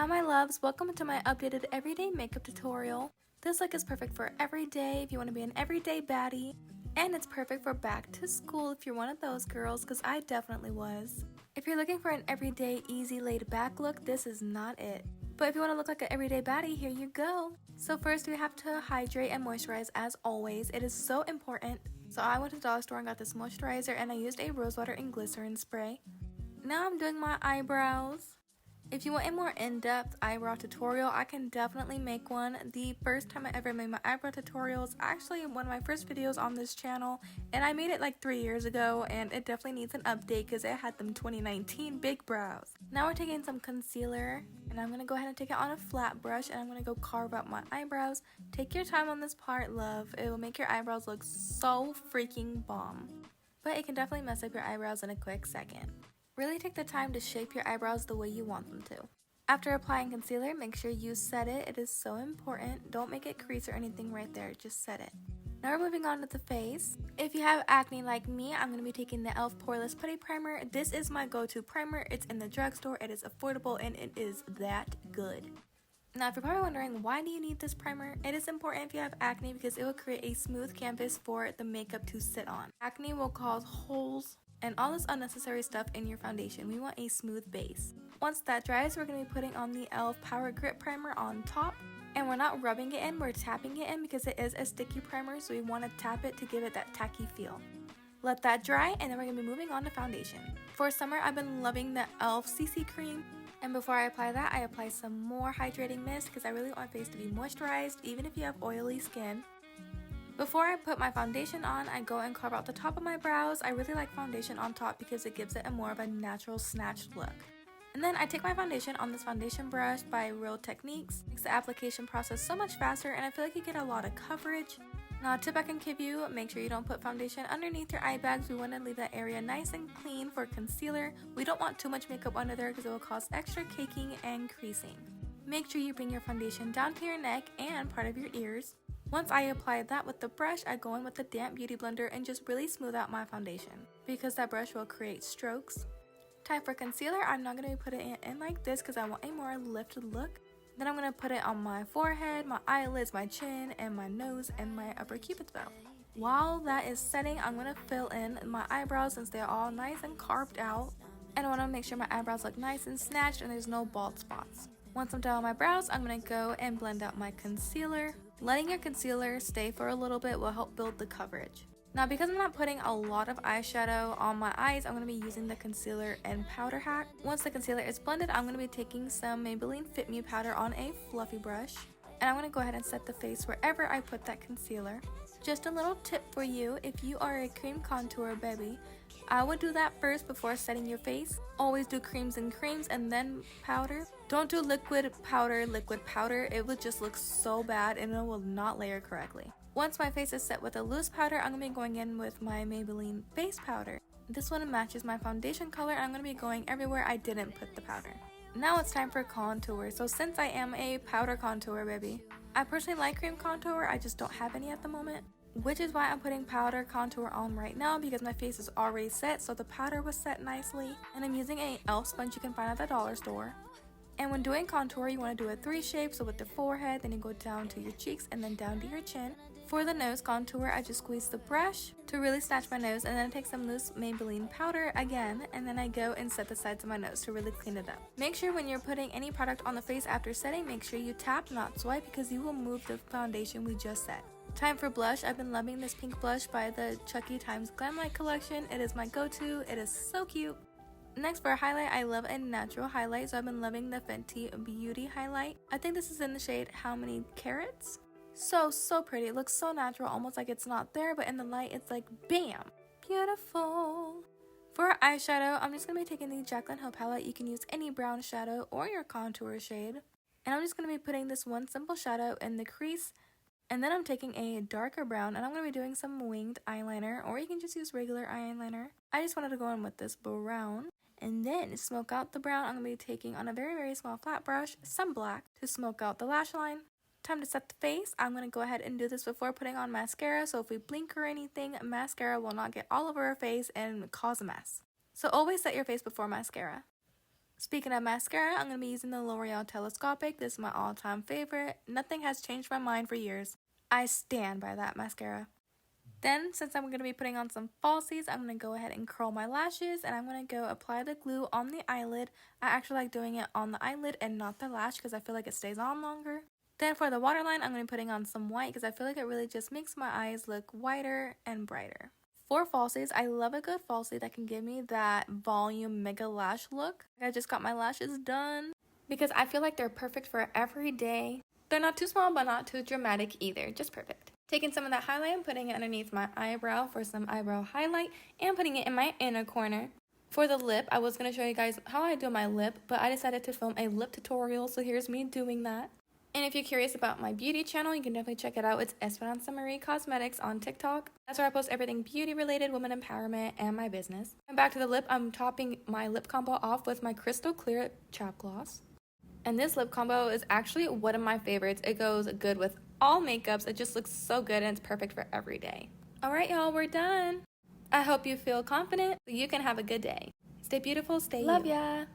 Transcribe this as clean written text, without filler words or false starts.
Hi my loves, welcome to my updated everyday makeup tutorial. This look is perfect for every day if you want to be an everyday baddie, and it's perfect for back to school if you're one of those girls, because I definitely was. If you're looking for an everyday easy laid back look, this is not it. But if you want to look like an everyday baddie, here you go. So first we have to hydrate and moisturize as always. It is so important. So I went to the dollar store and got this moisturizer, and I used a rose water and glycerin spray. Now I'm doing my eyebrows. If you want a more in-depth eyebrow tutorial, I can definitely make one. The first time I ever made my eyebrow tutorial was actually one of my first videos on this channel, and I made it like 3 years ago, and it definitely needs an update because it had them 2019 big brows. Now we're taking some concealer, and I'm going to go ahead and take it on a flat brush, and I'm going to go carve out my eyebrows. Take your time on this part, love. It will make your eyebrows look so freaking bomb. But it can definitely mess up your eyebrows in a quick second. Really take the time to shape your eyebrows the way you want them to. After applying concealer, make sure you set it. It is so important. Don't make it crease or anything right there. Just set it. Now we're moving on to the face. If you have acne like me, I'm going to be taking the e.l.f. Poreless Putty Primer. This is my go-to primer. It's in the drugstore. It is affordable and it is that good. Now, if you're probably wondering, why do you need this primer? It is important if you have acne because it will create a smooth canvas for the makeup to sit on. Acne will cause holes and all this unnecessary stuff in your foundation. We want a smooth base. Once that dries, we're going to be putting on the e.l.f. Power Grip Primer on top. And we're not rubbing it in, we're tapping it in because it is a sticky primer, so we want to tap it to give it that tacky feel. Let that dry, and then we're going to be moving on to foundation. For summer, I've been loving the e.l.f. CC Cream. And before I apply that, I apply some more hydrating mist because I really want my face to be moisturized, even if you have oily skin. Before I put my foundation on, I go and carve out the top of my brows. I really like foundation on top because it gives it a more of a natural snatched look. And then I take my foundation on this foundation brush by Real Techniques. It makes the application process so much faster, and I feel like you get a lot of coverage. Now, a tip I can give you, make sure you don't put foundation underneath your eye bags. We want to leave that area nice and clean for concealer. We don't want too much makeup under there because it will cause extra caking and creasing. Make sure you bring your foundation down to your neck and part of your ears. Once I apply that with the brush, I go in with the damp beauty blender and just really smooth out my foundation because that brush will create strokes. Time for concealer. I'm not going to be putting it in like this because I want a more lifted look. Then I'm going to put it on my forehead, my eyelids, my chin, and my nose, and my upper cupid's bow. While that is setting, I'm going to fill in my eyebrows since they're all nice and carved out. And I want to make sure my eyebrows look nice and snatched and there's no bald spots. Once I'm done with my brows, I'm going to go and blend out my concealer. Letting your concealer stay for a little bit will help build the coverage. Now, because I'm not putting a lot of eyeshadow on my eyes, I'm going to be using the concealer and powder hack. Once the concealer is blended, I'm going to be taking some Maybelline Fit Me powder on a fluffy brush. And I'm going to go ahead and set the face wherever I put that concealer. Just a little tip for you, if you are a cream contour baby, I would do that first before setting your face. Always do creams and then powder. Don't do liquid powder. It would just look so bad and it will not layer correctly. Once my face is set with a loose powder, I'm going to be going in with my Maybelline face powder. This one matches my foundation color, and I'm going to be going everywhere I didn't put the powder. Now it's time for contour. So since I am a powder contour baby, I personally like cream contour, I just don't have any at the moment. Which is why I'm putting powder contour on right now because my face is already set, so the powder was set nicely. And I'm using a e.l.f. sponge you can find at the dollar store. And when doing contour, you want to do a 3 shape, so with the forehead, then you go down to your cheeks and then down to your chin. For the nose contour, I just squeeze the brush to really snatch my nose, and then I take some loose Maybelline powder again, and then I go and set the sides of my nose to really clean it up. Make sure when you're putting any product on the face after setting, make sure you tap, not swipe, because you will move the foundation we just set. Time for blush. I've been loving this pink blush by the Chucky Times Glam Light collection. It is my go-to. It is so cute. Next for a highlight, I love a natural highlight, so I've been loving the Fenty Beauty highlight. I think this is in the shade How Many Carats? So pretty. It looks so natural, almost like it's not there, but in the light it's like bam! Beautiful! For eyeshadow, I'm just going to be taking the Jaclyn Hill palette. You can use any brown shadow or your contour shade. And I'm just going to be putting this one simple shadow in the crease. And then I'm taking a darker brown and I'm going to be doing some winged eyeliner, or you can just use regular eyeliner. I just wanted to go in with this brown. And then to smoke out the brown, I'm going to be taking on a very small flat brush some black to smoke out the lash line. Time to set the face. I'm going to go ahead and do this before putting on mascara, so if we blink or anything, mascara will not get all over our face and cause a mess. So always set your face before mascara. Speaking of mascara, I'm going to be using the L'Oreal Telescopic. This is my all-time favorite. Nothing has changed my mind for years. I stand by that mascara. Then, since I'm going to be putting on some falsies, I'm going to go ahead and curl my lashes, and I'm going to go apply the glue on the eyelid. I actually like doing it on the eyelid and not the lash because I feel like it stays on longer. Then for the waterline, I'm going to be putting on some white because I feel like it really just makes my eyes look whiter and brighter. For falsies, I love a good falsie that can give me that volume mega lash look. I just got my lashes done because I feel like they're perfect for every day. They're not too small but not too dramatic either, just perfect. Taking some of that highlight and putting it underneath my eyebrow for some eyebrow highlight and putting it in my inner corner. For the lip, I was going to show you guys how I do my lip, but I decided to film a lip tutorial, so here's me doing that. And if you're curious about my beauty channel, you can definitely check it out. It's EsperanzaaMariee Cosmetics on TikTok. That's where I post everything beauty related, women empowerment, and my business. And back to the lip, I'm topping my lip combo off with my crystal clear chap gloss. And this lip combo is actually one of my favorites. It goes good with all makeups. It just looks so good and it's perfect for every day. Alright y'all, we're done. I hope you feel confident so you can have a good day. Stay beautiful, stay Love you. ya.